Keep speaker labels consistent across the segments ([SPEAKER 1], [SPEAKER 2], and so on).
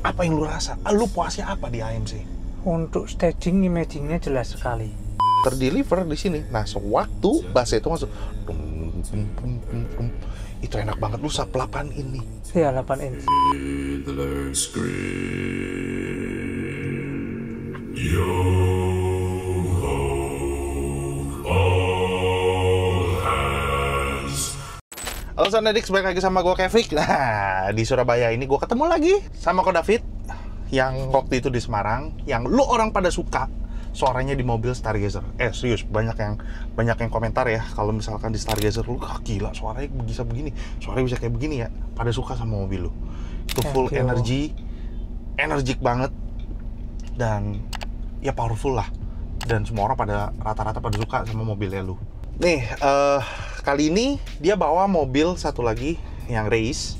[SPEAKER 1] Apa yang lu rasa? Lu puasnya apa di AMC?
[SPEAKER 2] Untuk staging, imagingnya jelas sekali.
[SPEAKER 1] Terdeliver di sini. Nah, sewaktu bass itu masuk, itu enak banget. Lu sub 8 ini.
[SPEAKER 2] Iya, 8 inch.
[SPEAKER 1] Halo Sound Addicts, balik lagi sama gue Kevik. Nah, di Surabaya ini gue ketemu lagi sama Ko David yang waktu itu di Semarang, yang lu orang pada suka suaranya di mobil Stargazer. Serius, banyak yang komentar ya kalau misalkan di Stargazer lu gila suaranya bisa begini, suaranya bisa kayak begini ya. Pada suka sama mobil lu. Itu full energy, energik banget dan ya powerful lah. Dan semua orang pada rata-rata pada suka sama mobilnya lu. Nih, kali ini dia bawa mobil satu lagi yang race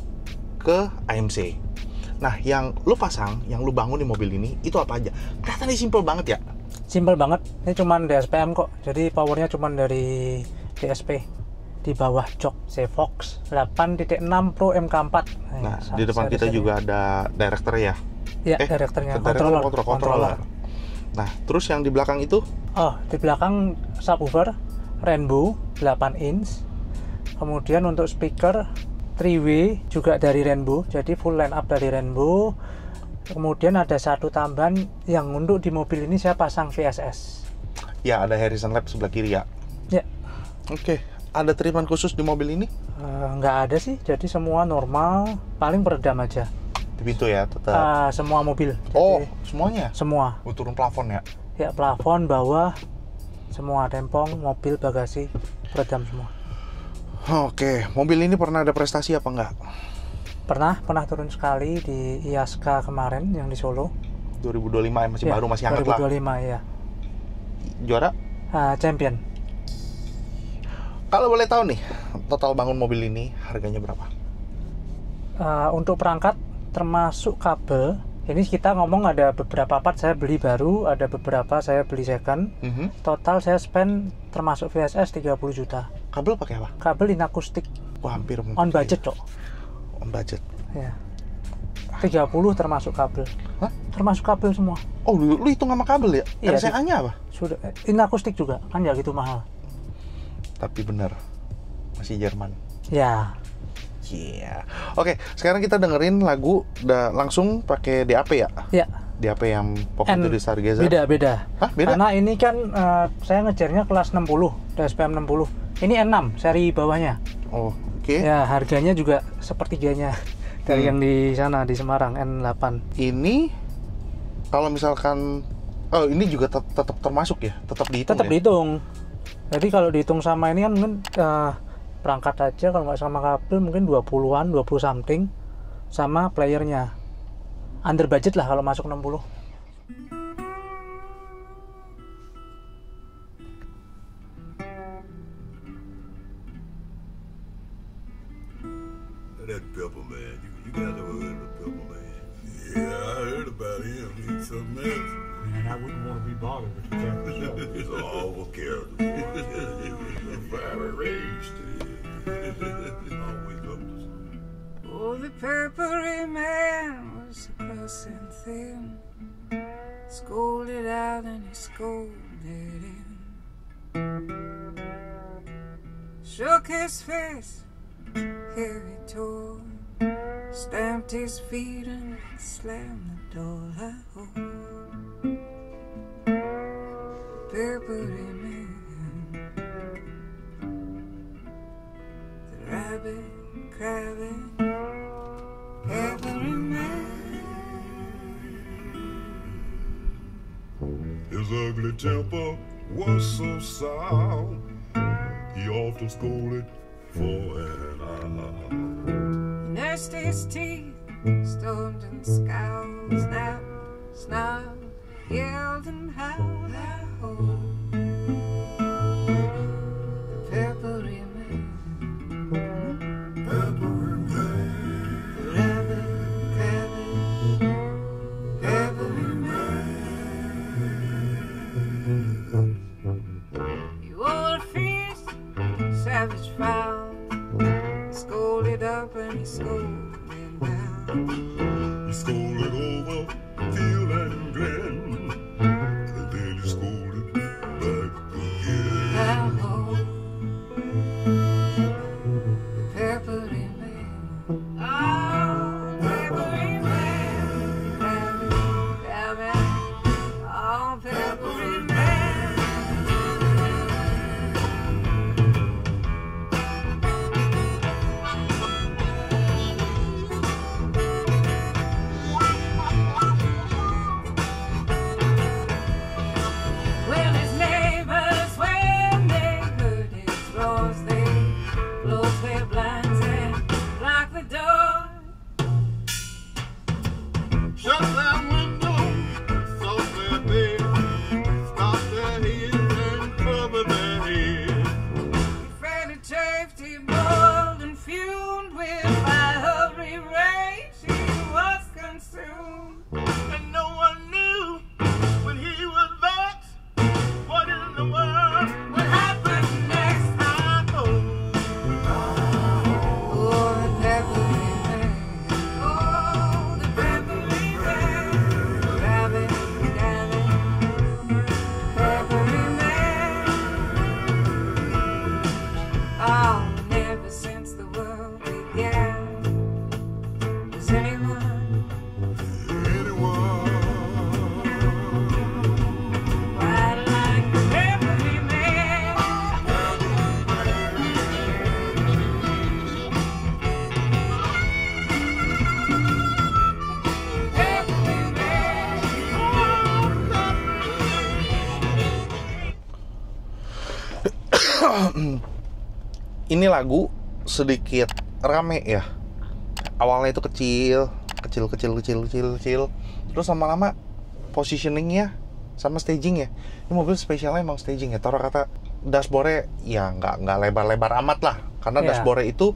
[SPEAKER 1] ke AMC. Nah, yang lu pasang, yang lu bangun di mobil ini, itu apa aja? Kelihatannya simple banget ya?
[SPEAKER 2] Simple banget, ini cuman DSPM kok. Jadi powernya cuman dari DSP. Di bawah jok Zevox 8.6 Pro MK4.
[SPEAKER 1] Nah, di depan kita juga ada director ya?
[SPEAKER 2] Iya, directornya,
[SPEAKER 1] controller. Nah, terus yang di belakang itu?
[SPEAKER 2] Oh, di belakang subwoofer Rainbow 8 inch. Kemudian untuk speaker 3-way juga dari Rainbow, jadi full line up dari Rainbow. Kemudian ada satu tambahan yang untuk di mobil ini saya pasang VSS. Ya,
[SPEAKER 1] ada Harrison Lab sebelah kiri ya?
[SPEAKER 2] Ya.
[SPEAKER 1] Oke, ada treatment khusus di mobil ini?
[SPEAKER 2] Nggak ada sih, jadi semua normal, paling peredam aja.
[SPEAKER 1] Di pintu ya, tetap?
[SPEAKER 2] Semua mobil.
[SPEAKER 1] Jadi, semuanya?
[SPEAKER 2] Semua.
[SPEAKER 1] Turun plafon ya?
[SPEAKER 2] Ya, plafon, bawah, semua tempong, mobil, bagasi, peredam semua.
[SPEAKER 1] Oke, mobil ini pernah ada prestasi apa enggak?
[SPEAKER 2] Pernah turun sekali di IASKA kemarin yang di Solo.
[SPEAKER 1] 2025 ya, masih baru, masih hangat
[SPEAKER 2] 2025 ya.
[SPEAKER 1] Juara?
[SPEAKER 2] Champion.
[SPEAKER 1] Kalau boleh tahu nih, total bangun mobil ini harganya berapa?
[SPEAKER 2] Untuk perangkat termasuk kabel, ini kita ngomong ada beberapa part saya beli baru, ada beberapa saya beli second. Total saya spend termasuk VSS 30 juta.
[SPEAKER 1] Kabel pakai apa?
[SPEAKER 2] Kabel inakustik.
[SPEAKER 1] Wah, hampir
[SPEAKER 2] on budget, Cok.
[SPEAKER 1] On budget.
[SPEAKER 2] Ya. 30 termasuk kabel.
[SPEAKER 1] Hah?
[SPEAKER 2] Termasuk kabel semua.
[SPEAKER 1] Oh, lu hitung sama kabel ya?
[SPEAKER 2] Iya,
[SPEAKER 1] RCA-nya apa?
[SPEAKER 2] Sudah. Inakustik juga, kan ya gitu mahal.
[SPEAKER 1] Tapi bener, masih Jerman.
[SPEAKER 2] Ya.
[SPEAKER 1] Iya. Oke, sekarang kita dengerin lagu langsung pakai DAP ya?
[SPEAKER 2] Iya.
[SPEAKER 1] DAP yang pokoknya itu di Stargazer.
[SPEAKER 2] Beda.
[SPEAKER 1] Hah, beda?
[SPEAKER 2] Karena ini kan saya ngejarnya kelas 60, DSPM 60. Ini N6 seri bawahnya.
[SPEAKER 1] Oh, oke.
[SPEAKER 2] Ya, harganya juga sepertiganya dari yang di sana di Semarang N8.
[SPEAKER 1] Ini kalau misalkan ini juga tetap termasuk ya? Tetap dihitung.
[SPEAKER 2] Tetap dihitung. Jadi kalau dihitung sama ini kan mungkin perangkat aja kalau nggak sama kabel mungkin 20-an, 20 something sama playernya. Under budget lah kalau masuk 60.
[SPEAKER 3] That Pepper man, you got to heard of Pepper man. Yeah, I heard about him. He's something else.
[SPEAKER 4] Man, I wouldn't want to be bothered with the camera show.
[SPEAKER 3] He's an awful character. Fire raised. Always up to something.
[SPEAKER 5] Oh, the peppery man was cussing thin, scolded out and he scolded in, shook his fist, heavy tore, stamped his feet and slammed the door. Peppery man, the rabbit crabbit, peppery man.
[SPEAKER 3] His ugly temper was so sound, he often scolded for an hour.
[SPEAKER 5] Nursed his teeth, stormed and scowled, snapped, snarled, yelled and howled. The peppery man,
[SPEAKER 3] Peppery man,
[SPEAKER 5] the rabbit, crabbit, peppery man. You old fierce, savage foul, scolded up and he scolded down.
[SPEAKER 3] he scolded it over, feel and grin, and then you scold it back again.
[SPEAKER 5] Hello, peppery man. Oh, peppery man. Peppery, oh, peppery man. Well, his neighbors, when they heard his roars, they closed their blinds and locked the door.
[SPEAKER 3] Shut their windows, soak their beds, stop their heels and cover their heads.
[SPEAKER 5] Fairly chafed, he boiled and fumed with fiery rage. He was consumed.
[SPEAKER 3] And no one knew when he was vexed. What in the world
[SPEAKER 5] What happened next?
[SPEAKER 3] I know?
[SPEAKER 5] Oh, the peppery man. Oh, the peppery man. Rabbit, dabbit, peppery man. Oh, never since the world began has anyone quite like the peppery man. Peppery man.
[SPEAKER 1] Ini lagu sedikit rame ya. Awalnya itu kecil. Terus lama-lama positioningnya sama stagingnya. Ini mobil spesialnya emang staging ya. Taruh kata dashboardnya ya nggak lebar-lebar amat lah. Karena
[SPEAKER 2] Iya.
[SPEAKER 1] dashboardnya itu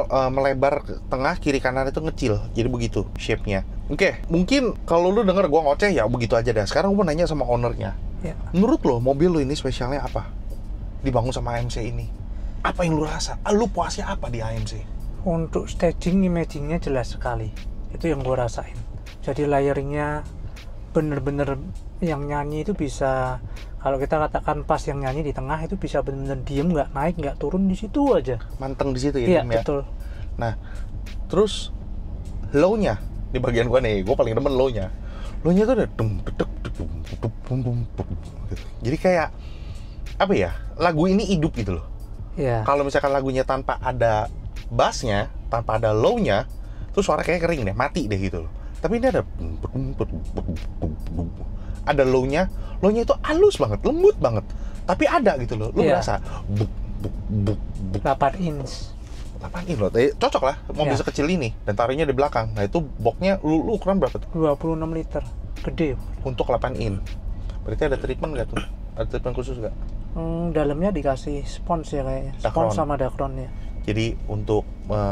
[SPEAKER 1] melebar ke tengah, kiri kanan itu ngecil. Jadi begitu shape-nya. Oke, mungkin kalau lu denger gua ngoceh ya begitu aja dah. Sekarang gua mau nanya sama ownernya.
[SPEAKER 2] Ya.
[SPEAKER 1] Menurut lo mobil lo ini spesialnya apa? Dibangun sama AMC ini. Apa yang lu rasa? Lu puasnya apa di AMC?
[SPEAKER 2] Untuk staging imagingnya jelas sekali. Itu yang gue rasain. Jadi layeringnya bener-bener yang nyanyi itu bisa, kalau kita katakan pas yang nyanyi di tengah itu bisa bener-bener diem, nggak naik, nggak turun di situ aja.
[SPEAKER 1] Manteng di situ ya,
[SPEAKER 2] Iya,
[SPEAKER 1] Tim, ya?
[SPEAKER 2] betul.
[SPEAKER 1] Nah, terus low-nya di bagian gua nih, gua paling demen low-nya. Low-nya tuh ada dum dedek dedum dedum bum bum bum gitu. Jadi kayak apa ya? Lagu ini hidup gitu loh.
[SPEAKER 2] Iya.
[SPEAKER 1] Kalau misalkan lagunya tanpa ada bass-nya, tanpa ada low-nya, tuh suara kayak kering deh, mati deh gitu loh. Tapi ini ada low-nya itu halus banget, lembut banget. Tapi ada gitu loh, lu
[SPEAKER 2] Iya.
[SPEAKER 1] berasa buk buk
[SPEAKER 2] 8 inch.
[SPEAKER 1] 8 in loh, cocok lah mobil
[SPEAKER 2] Iya.
[SPEAKER 1] sekecil ini dan taruhnya di belakang. Nah itu boxnya lu ukuran berapa tuh?
[SPEAKER 2] 26 liter. Gede.
[SPEAKER 1] Untuk 8 in. Berarti ada treatment nggak tuh? Ada treatment khusus nggak?
[SPEAKER 2] Dalamnya dikasih spons ya kayaknya.
[SPEAKER 1] Dacron.
[SPEAKER 2] Spons sama Dacron ya.
[SPEAKER 1] Jadi untuk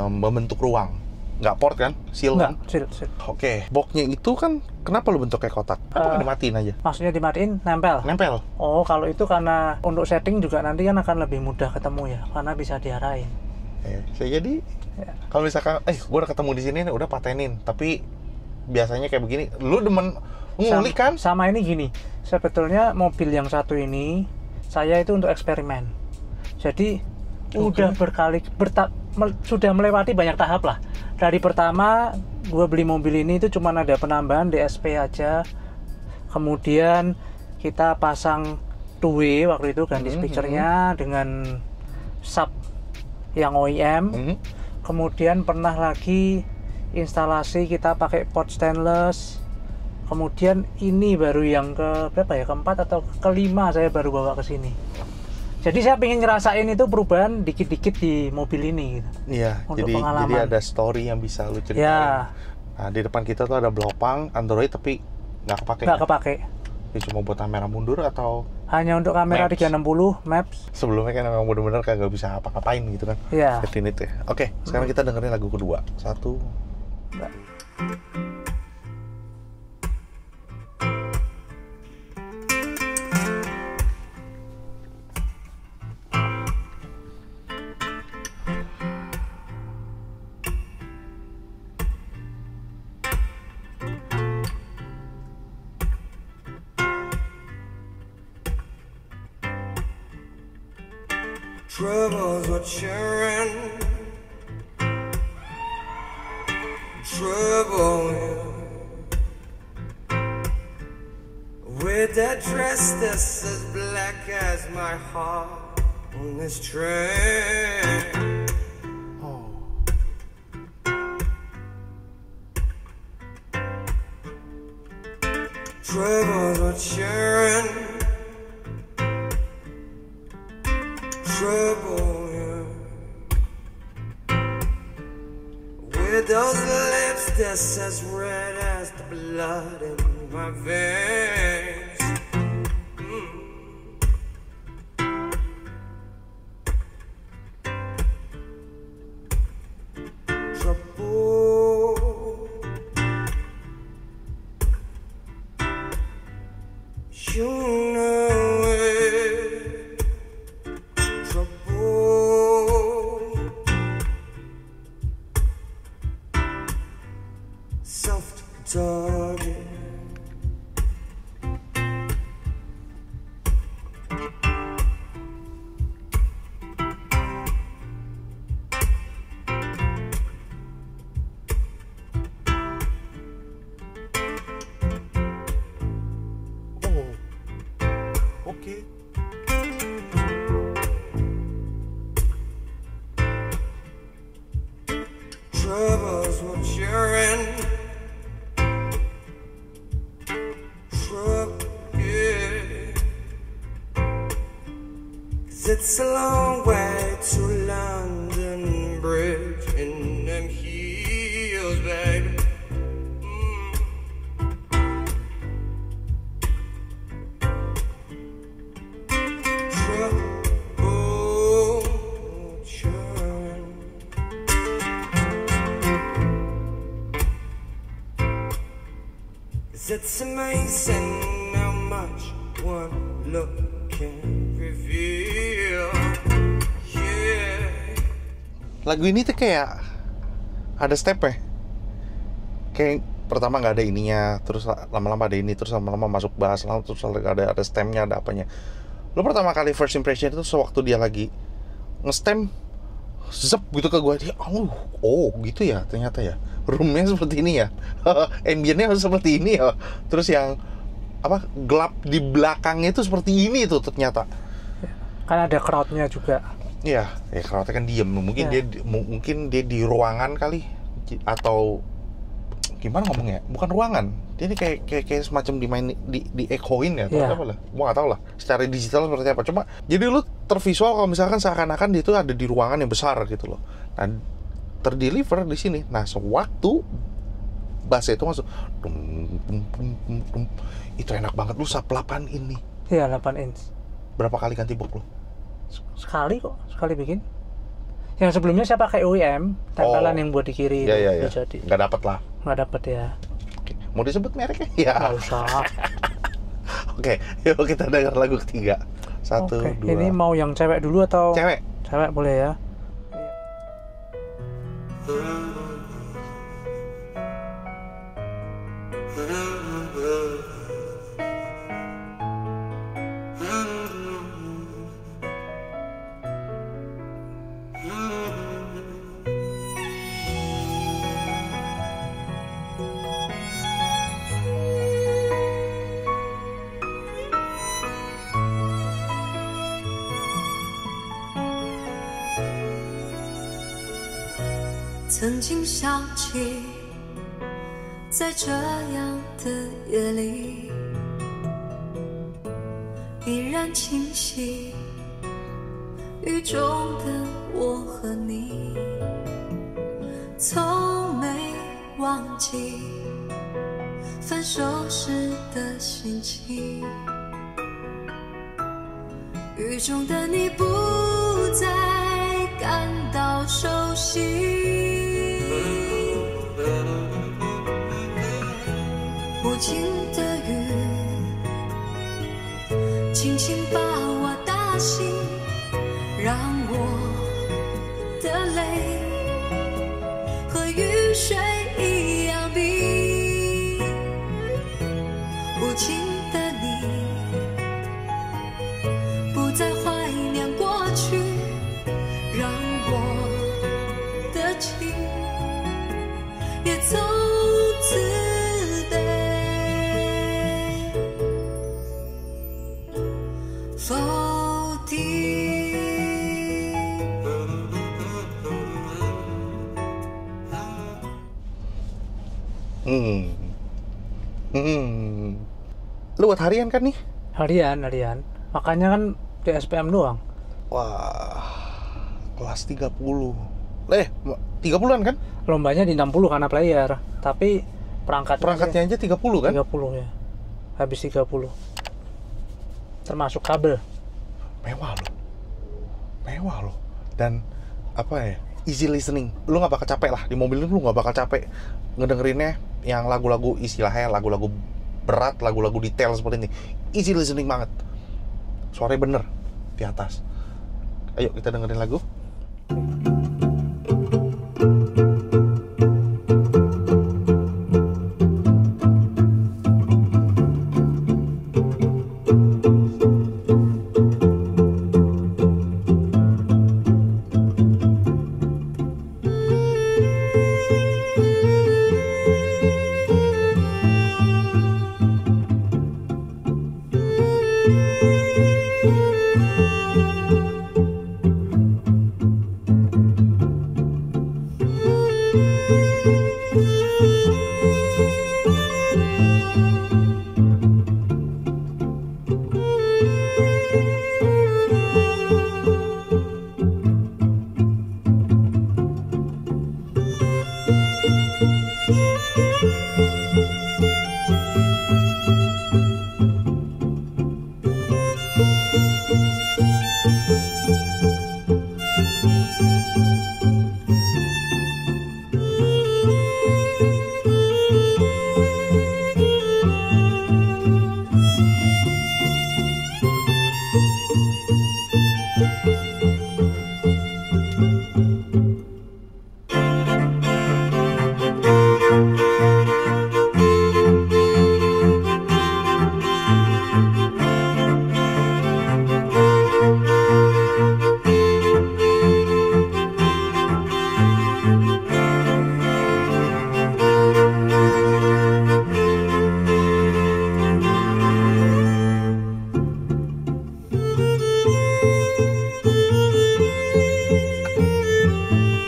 [SPEAKER 1] membentuk ruang, nggak port kan? Seal
[SPEAKER 2] Enggak,
[SPEAKER 1] kan?
[SPEAKER 2] seal.
[SPEAKER 1] Oke, boxnya itu kan kenapa lu bentuk kayak kotak? Apa nggak dimatiin aja?
[SPEAKER 2] Maksudnya dimatiin, nempel.
[SPEAKER 1] Nempel.
[SPEAKER 2] Oh, kalau itu karena untuk setting juga nanti kan akan lebih mudah ketemu ya, karena bisa diarahin.
[SPEAKER 1] Saya jadi
[SPEAKER 2] Ya.
[SPEAKER 1] kalau misalkan, gua udah ketemu di sini nih, udah patenin. Tapi biasanya kayak begini, lu demen ngulik kan?
[SPEAKER 2] Sama ini gini, sebetulnya mobil yang satu ini saya itu untuk eksperimen. Jadi udah sudah melewati banyak tahap lah. Dari pertama gue beli mobil ini itu cuma ada penambahan DSP aja. Kemudian kita pasang two-way waktu itu, ganti speakernya dengan sub yang OEM. Kemudian pernah lagi instalasi kita pakai pot stainless. Kemudian ini baru yang ke berapa ya, keempat atau kelima saya baru bawa ke sini. Jadi saya pengen ngerasain itu perubahan dikit-dikit di mobil ini gitu.
[SPEAKER 1] Iya,
[SPEAKER 2] Untuk
[SPEAKER 1] jadi
[SPEAKER 2] pengalaman.
[SPEAKER 1] ada story yang bisa lu ceritain.
[SPEAKER 2] Ya,
[SPEAKER 1] Nah, di depan kita tuh ada Blopang Android tapi nggak kepake.
[SPEAKER 2] nggak
[SPEAKER 1] kan?
[SPEAKER 2] kepake.
[SPEAKER 1] Ini cuma buat kamera mundur atau
[SPEAKER 2] Hanya untuk kamera
[SPEAKER 1] Maps.
[SPEAKER 2] 360 Maps.
[SPEAKER 1] sebelumnya kan memang bener-bener kagak bisa apa-apain gitu kan?
[SPEAKER 2] Iya.
[SPEAKER 1] Definite ya. Oke, sekarang kita dengerin lagu kedua. 1,
[SPEAKER 6] Trouble's what you're in. Trouble with that dress that's as black as my heart on this train. Trouble's what you're in. Trouble, yeah. With those lips that's as red as the blood in my veins. Trouble, you know it. Trouble, soft-target.
[SPEAKER 1] Oke.
[SPEAKER 6] Trouble's what you're in. Trouble, yeah. 'Cause it's a long way to London Bridge in them heels, baby. Trouble, what you're in. 'Cause it's amazing how much one look can reveal. Yeah.
[SPEAKER 1] Lagu ini tuh kayak ada stepnya. Kayak pertama nggak ada ininya, terus lama-lama ada ini, terus lama-lama masuk bass, terus ada stemnya, ada apanya. Lo pertama kali first impression itu sewaktu dia lagi nge-stem, zep gitu ke gue, dia, oh gitu ya ternyata ya, roomnya seperti ini ya, ambientnya harus seperti ini ya, terus yang apa gelap di belakangnya itu seperti ini tuh ternyata.
[SPEAKER 2] Kan ada crowdnya juga.
[SPEAKER 1] Iya, ya crowdnya kan diem, mungkin dia di ruangan kali, atau gimana ngomongnya, bukan ruangan, dia ini kayak semacam di echoin ya, atau apa lah, gua nggak tahu lah secara digital seperti apa. Cuma jadi lu tervisual kalau misalkan seakan-akan dia itu ada di ruangan yang besar gitu loh. Nah, terdeliver di sini. Nah, sewaktu bass itu masuk, itu enak banget. Lu sub 8 ini.
[SPEAKER 2] Iya, 8 inch.
[SPEAKER 1] Berapa kali ganti box lu?
[SPEAKER 2] Sekali kok, sekali bikin. Yang sebelumnya saya pakai OEM, tempelan yang buat di kiri.
[SPEAKER 1] Iya.
[SPEAKER 2] Jadi
[SPEAKER 1] Nggak dapet lah.
[SPEAKER 2] nggak dapet ya.
[SPEAKER 1] Oke. Mau disebut mereknya? Ya.
[SPEAKER 2] Nggak usah.
[SPEAKER 1] Oke, yuk kita dengar lagu ketiga. 1, 2.
[SPEAKER 2] Ini mau yang cewek dulu atau?
[SPEAKER 1] Cewek.
[SPEAKER 2] Cewek boleh ya.
[SPEAKER 7] 曾经想起，在这样的夜里，依然清晰，雨中的我和你，从没忘记分手时的心情。雨中的你不再感到熟悉。无情的雨，轻轻把我打醒，让我的泪和雨水一样冰。无情的你，不再怀念过去，
[SPEAKER 1] Lu buat harian kan nih?
[SPEAKER 2] Harian. Makanya kan di SPM doang.
[SPEAKER 1] Wah, kelas 30. 30-an kan?
[SPEAKER 2] Lombanya di 60 karena player. Tapi
[SPEAKER 1] Perangkatnya aja 30 kan?
[SPEAKER 2] 30 ya. Habis 30. Termasuk kabel.
[SPEAKER 1] Mewah loh. Dan apa ya? Easy listening. Lu nggak bakal capek lah di mobil lu nggak bakal capek ngedengerinnya yang lagu-lagu istilahnya lagu-lagu berat, lagu-lagu detail seperti ini. Easy listening banget. Suaranya bener di atas. Ayo kita dengerin lagu.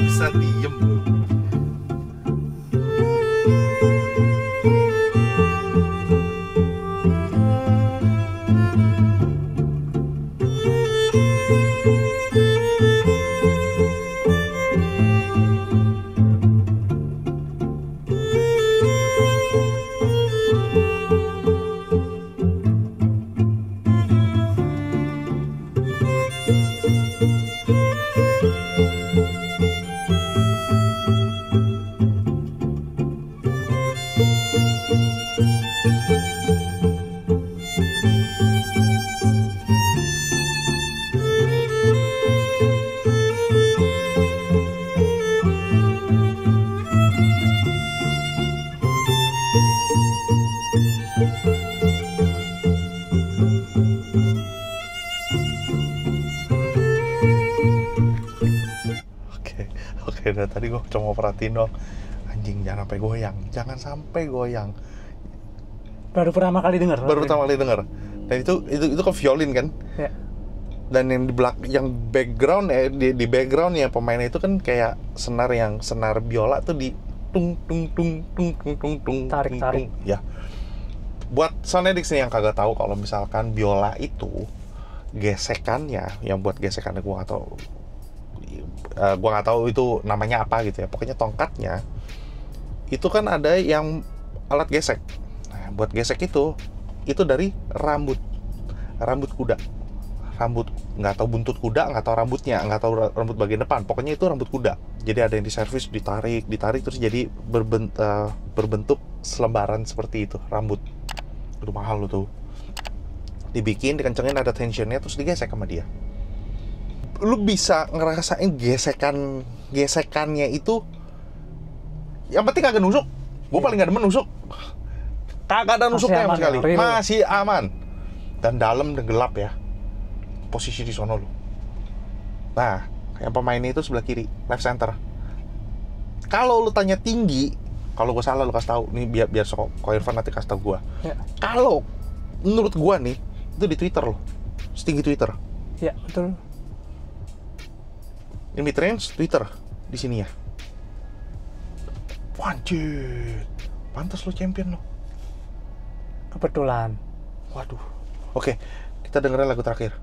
[SPEAKER 1] Bisa diem lu. Oke, dari tadi gue cuma mau perhatiin dong. Anjing, jangan sampai goyang.
[SPEAKER 2] Baru pertama kali dengar.
[SPEAKER 1] Dan itu ke violin kan?
[SPEAKER 2] Ya.
[SPEAKER 1] Dan yang di background di backgroundnya pemainnya itu kan kayak senar biola tuh di tung tung tung tung tung tung tung
[SPEAKER 2] Tarik.
[SPEAKER 1] Ya. Buat sound edits nih yang kagak tahu, kalau misalkan biola itu gesekannya, yang buat gesekannya gue nggak tahu itu namanya apa gitu ya. Pokoknya tongkatnya itu kan ada yang alat gesek. Nah, buat gesek itu dari rambut kuda. Rambut, nggak tahu buntut kuda, nggak tahu rambutnya, nggak tahu rambut bagian depan. Pokoknya itu rambut kuda. Jadi ada yang diservis, ditarik terus jadi berbentuk selembaran seperti itu rambut. Itu mahal lo tuh. Dibikin, dikencengin, ada tensionnya, terus digesek sama dia. Lu bisa ngerasain gesekannya itu. Yang penting kagak nusuk. Gue paling gak demen nusuk. Kagak ada nusuknya sama sekali. Masih aman. Dan dalam dan gelap ya. Posisi di sono lu. Nah, yang pemainnya itu sebelah kiri, left center. Kalau lu tanya tinggi, kalau gue salah lu kasih tahu. Nih biar Ko Irfan nanti kasih tahu gue.
[SPEAKER 2] Ya.
[SPEAKER 1] Kalau menurut gue nih, itu di Twitter loh. Setinggi Twitter.
[SPEAKER 2] Ya, betul.
[SPEAKER 1] Ini mid range Twitter di sini ya. Wanjir. Pantas lo champion lo.
[SPEAKER 2] Kebetulan.
[SPEAKER 1] Waduh. Oke, kita dengerin lagu terakhir.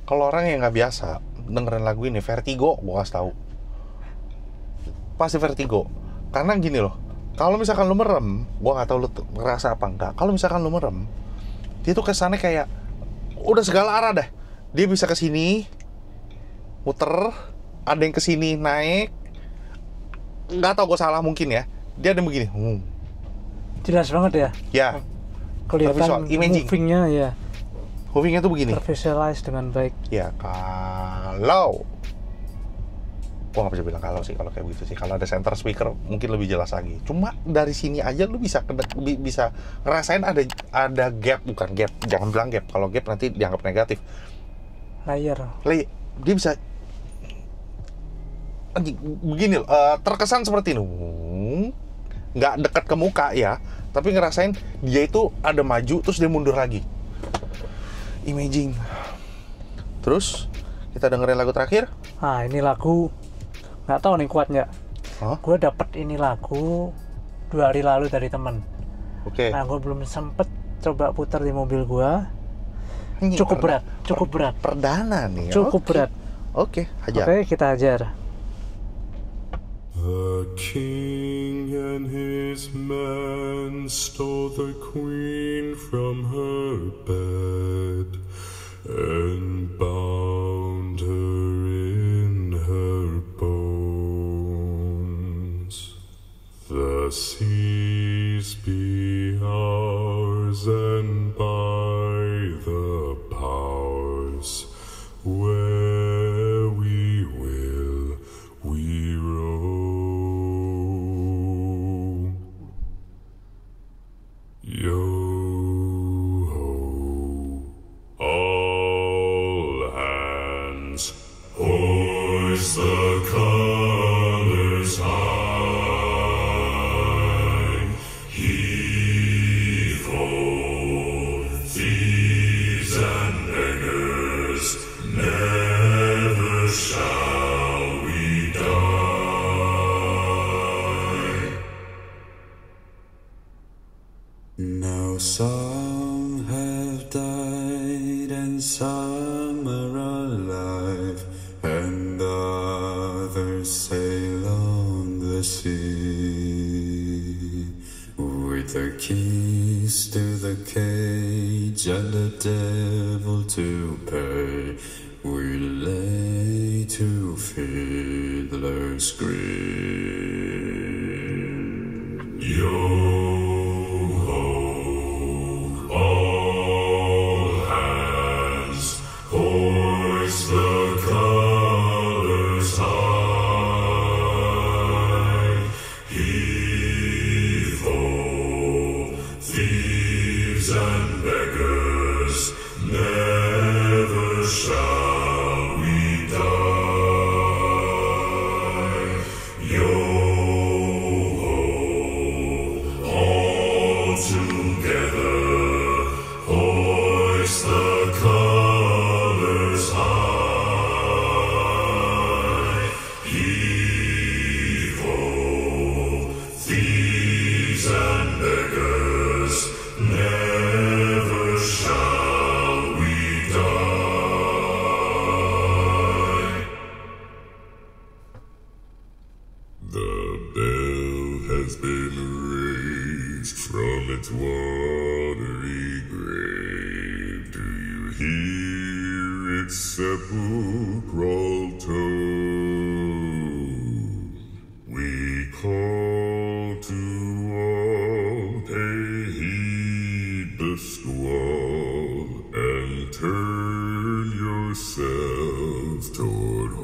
[SPEAKER 1] Kalau orang yang nggak biasa dengerin lagu ini, vertigo, gua kasih tahu. Pasti vertigo. Karena gini loh, kalau misalkan lu merem, gua nggak tahu lu ngerasa apa enggak. Kalau misalkan lu merem, dia tuh kesannya kayak udah segala arah dah. Dia bisa ke sini, muter, ada yang ke sini naik. Nggak tahu, gua salah mungkin ya. Dia ada yang begini.
[SPEAKER 2] Jelas banget ya.
[SPEAKER 1] Ya.
[SPEAKER 2] Kelihatan
[SPEAKER 1] imaging.
[SPEAKER 2] moving-nya ya.
[SPEAKER 1] Moving-nya tuh begini.
[SPEAKER 2] Tervisualize dengan baik.
[SPEAKER 1] Ya kalau gua nggak bisa bilang kalau sih, kalau kayak begitu sih. Kalau ada center speaker mungkin lebih jelas lagi. Cuma dari sini aja lu bisa bisa ngerasain ada gap, bukan gap, jangan bilang gap. Kalau gap nanti dianggap negatif.
[SPEAKER 2] Layer.
[SPEAKER 1] Dia bisa begini loh, terkesan seperti ini. Nggak dekat ke muka ya, tapi ngerasain dia itu ada maju terus dia mundur lagi. Imaging. Terus kita dengerin lagu terakhir.
[SPEAKER 2] Nah, ini lagu nggak tahu nih kuat nggak. Gue dapet ini lagu 2 hari lalu dari temen.
[SPEAKER 1] Oke.
[SPEAKER 2] Nah, gue belum sempet coba putar di mobil gue. Cukup berat.
[SPEAKER 1] Perdana nih.
[SPEAKER 2] Cukup berat.
[SPEAKER 1] Oke, hajar.
[SPEAKER 2] Oke, kita hajar.
[SPEAKER 3] The king and his men stole the queen from her bed and bound her in her bones. The seas be ours, and by the powers where we will we roam. Yo-ho, all hands, hoist the colors high. Heave-ho, thieves and beggars, never shall we die. Now some have died and some are alive, and others sail on the sea with the keys to the cage and the devil to pay. We lay to fiddler's grave. Yo-ho, all hands, hoist the colors high. Heave-ho, thieves and beggars, never shall we die. Yo-ho, all together, hoist the colors high. Heave-ho, thieves and beggars, never shall we die. The bell has been raised from its watery grave. Do you hear its sepulchral tone? We call to all, pay heed the squall, and turn yourselves toward home.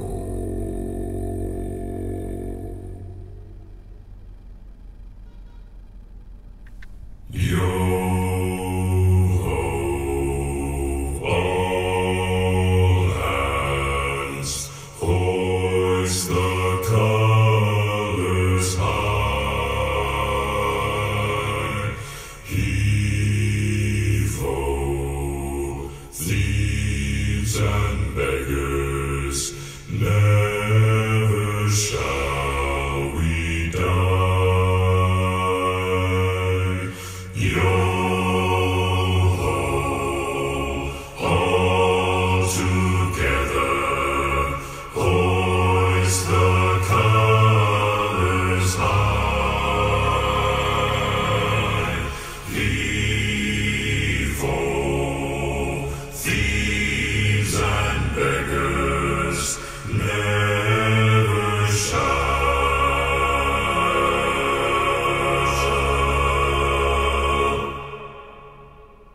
[SPEAKER 3] Yo-ho, all hands, hoist the colors high. Heave-ho, thieves and beggars, never shall we die. Yo-ho, all together, hoist the colors high. Heave-ho, thieves and beggars, never shall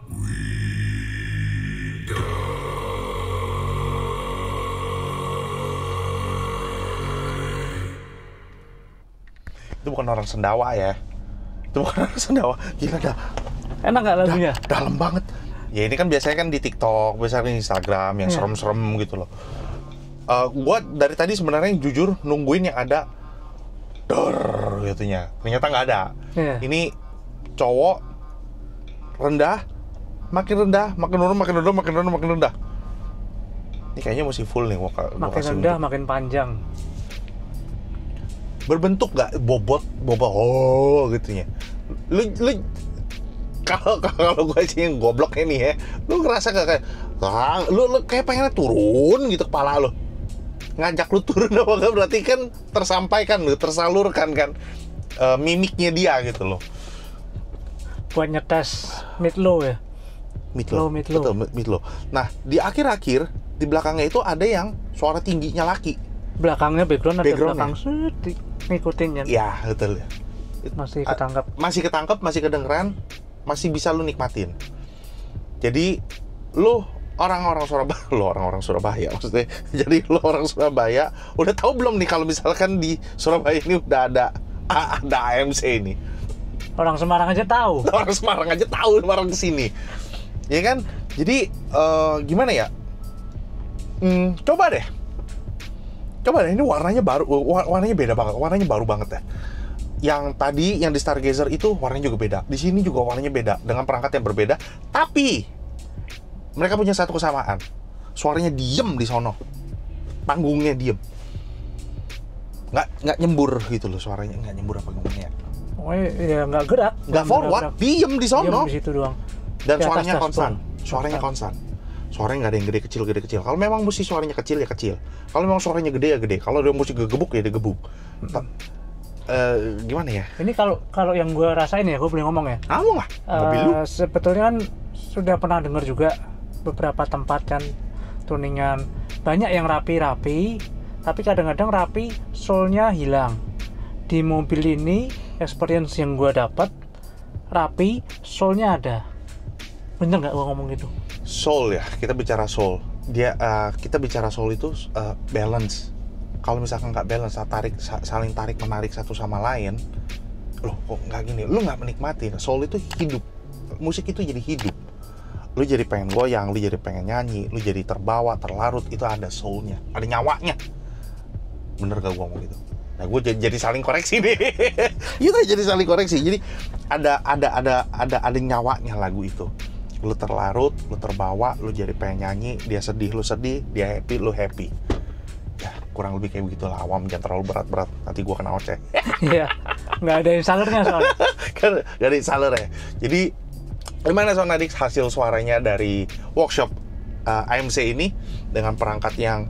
[SPEAKER 3] we die.
[SPEAKER 1] Itu bukan orang sendawa ya. Itu bukan orang sendawa. Gila dah.
[SPEAKER 2] Enak nggak lagunya?
[SPEAKER 1] Dalam banget. Ya ini kan biasanya kan di TikTok, biasanya di Instagram yang serem-serem gitu loh. Gua dari tadi sebenarnya jujur nungguin yang ada dor gitunya. Ternyata nggak ada.
[SPEAKER 2] Iya.
[SPEAKER 1] Ini cowok rendah, makin rendah, makin rendah, makin rendah, makin rendah, makin rendah. Ini kayaknya masih full nih. Gua
[SPEAKER 2] Makin
[SPEAKER 1] kasih
[SPEAKER 2] rendah,
[SPEAKER 1] untuk-
[SPEAKER 2] makin panjang.
[SPEAKER 1] berbentuk nggak bobot oh gitunya. Lu kalau gue sih yang goblok ini ya, lu ngerasa gak kayak lu kayak pengen turun gitu kepala lu, ngajak lu turun apa enggak, berarti kan tersampaikan lu, tersalurkan kan. mimiknya dia gitu loh.
[SPEAKER 2] Buat nyetes mid low ya.
[SPEAKER 1] Mid low. Betul, mid low. Nah, di akhir-akhir di belakangnya itu ada yang suara tingginya laki.
[SPEAKER 2] Belakangnya background ada
[SPEAKER 1] Background-nya.
[SPEAKER 2] belakang ngikutin ya.
[SPEAKER 1] Ya, betul ya.
[SPEAKER 2] Masih ketangkap.
[SPEAKER 1] Masih ketangkep, masih kedengeran, masih bisa lu nikmatin. Jadi lu orang-orang Surabaya maksudnya. Jadi lu orang Surabaya udah tahu belum nih kalau misalkan di Surabaya ini udah ada AMC ini.
[SPEAKER 2] Orang Semarang aja tahu.
[SPEAKER 1] Orang Semarang aja tahu orang kesini. Ya kan? Jadi gimana ya? Coba deh, ini warnanya baru, warnanya beda banget, warnanya baru banget ya. Yang tadi, yang di Stargazer itu warnanya juga beda. Di sini juga warnanya beda, dengan perangkat yang berbeda. Tapi mereka punya satu kesamaan, suaranya diem di sono, panggungnya diem, nggak nyembur gitu loh suaranya, nggak nyembur apa ngomongnya.
[SPEAKER 2] Pokoknya ya nggak gerak.
[SPEAKER 1] Nggak forward, diem di sono.
[SPEAKER 2] Diem di situ doang.
[SPEAKER 1] Dan
[SPEAKER 2] Di atas
[SPEAKER 1] suaranya
[SPEAKER 2] dashboard.
[SPEAKER 1] konstan. Suaranya nggak ada yang gede kecil. Kalau memang musik suaranya kecil ya kecil. Kalau memang suaranya gede ya gede. Kalau dia musik gebuk ya dia gebuk. Gimana ya?
[SPEAKER 2] Ini kalau yang gue rasain ya, gue boleh ngomong ya.
[SPEAKER 1] Kamu lah, mobil lu.
[SPEAKER 2] Sebetulnya kan sudah pernah dengar juga beberapa tempat kan tuningan banyak yang rapi-rapi, tapi kadang-kadang rapi soul-nya hilang. Di mobil ini experience yang gue dapat rapi soul-nya ada. Bener nggak gue ngomong gitu?
[SPEAKER 1] Soul ya, kita bicara soul. Kita bicara soul itu balance. Kalau misalkan nggak balance, saling tarik menarik satu sama lain, loh kok nggak gini? Lu nggak menikmati. Soul itu hidup, musik itu jadi hidup. Lu jadi pengen goyang, lu jadi pengen nyanyi, lu jadi terbawa, terlarut, itu ada soulnya, ada nyawanya. Bener gak gue ngomong gitu? Nah, gue jadi saling koreksi nih. Itu jadi saling koreksi. Jadi ada nyawanya lagu itu. Lu terlarut, lu terbawa, lu jadi pengen nyanyi, dia sedih, lu sedih, dia happy, lu happy. Ya, kurang lebih kayak begitu lah, awam, jangan terlalu berat-berat, nanti gua kena oceh.
[SPEAKER 2] Iya, nggak ada installernya soalnya.
[SPEAKER 1] Kan nggak ada installer ya. Jadi, gimana Sonadik hasil suaranya dari workshop AMC ini dengan perangkat yang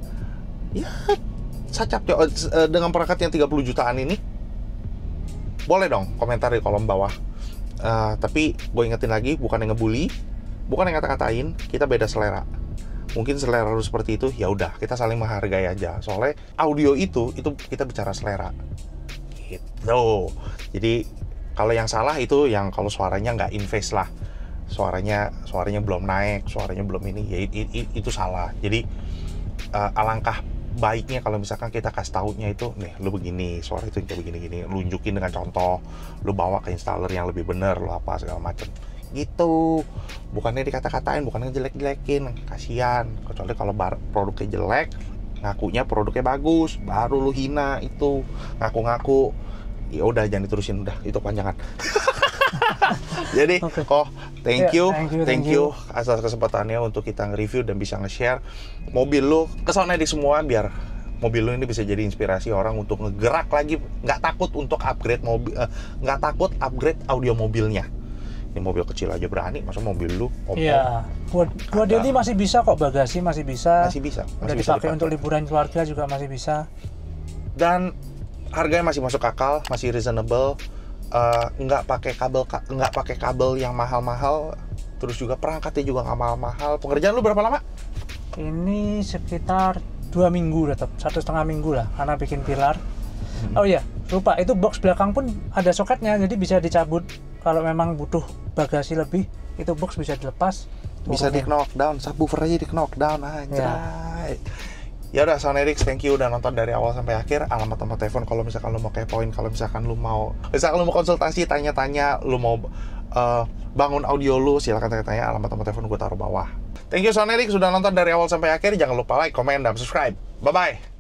[SPEAKER 1] ya sacap ya, dengan perangkat yang 30 jutaan ini? Boleh dong komentar di kolom bawah. Tapi gue ingetin lagi, bukan yang ngebully, bukan yang kata-katain, kita beda selera. Mungkin selera lu seperti itu, ya udah kita saling menghargai aja. Soalnya audio itu kita bicara selera. Gitu. Jadi kalau yang salah itu yang kalau suaranya nggak in phase lah. Suaranya belum naik, suaranya belum ini, ya itu salah. Jadi alangkah baiknya kalau misalkan kita kasih taunya itu, nih lu begini, suara itu kayak begini-gini, lu unjukin dengan contoh, lu bawa ke installer yang lebih bener, lu apa segala macem gitu. Bukannya dikata-katain, bukannya jelek-jelekin, kasihan. Kecuali kalau produknya jelek, ngakunya produknya bagus, baru lu hina itu, ngaku-ngaku. Ya udah, jangan diterusin, udah itu panjangan. Jadi, thank you atas kesempatannya untuk kita nge-review dan bisa nge-share mobil lu ke Sonadik semua, biar mobil lu ini bisa jadi inspirasi orang untuk ngegerak lagi, nggak takut untuk upgrade mobil, nggak takut upgrade audio mobilnya. Ini mobil kecil aja berani, masa mobil lu?
[SPEAKER 2] Iya, buat Deli masih bisa kok, bagasi masih bisa. Udah dipakai untuk liburan keluarga juga masih bisa.
[SPEAKER 1] Dan harganya masih masuk akal, masih reasonable. Nggak pakai kabel yang mahal-mahal, terus juga perangkatnya juga nggak mahal-mahal. Pengerjaan lu berapa lama?
[SPEAKER 2] Ini sekitar 2 minggu tetap, 1,5 minggu lah, karena bikin pilar. Oh iya, lupa, itu box belakang pun ada soketnya, jadi bisa dicabut kalau memang butuh bagasi lebih, itu box bisa dilepas.
[SPEAKER 1] Bisa di knockdown, subwoofer aja di knockdown anjay. Ya udah, Sonadik, thank you udah nonton dari awal sampai akhir. Alamat nomor telepon kalau misalkan lu mau kepoin, kalau misalkan lu mau konsultasi, tanya-tanya, lu mau bangun audio lu, silakan tanya-tanya. Alamat nomor telepon gue taruh bawah. Thank you Sonadik sudah nonton dari awal sampai akhir. Jangan lupa like, comment, dan subscribe. Bye bye.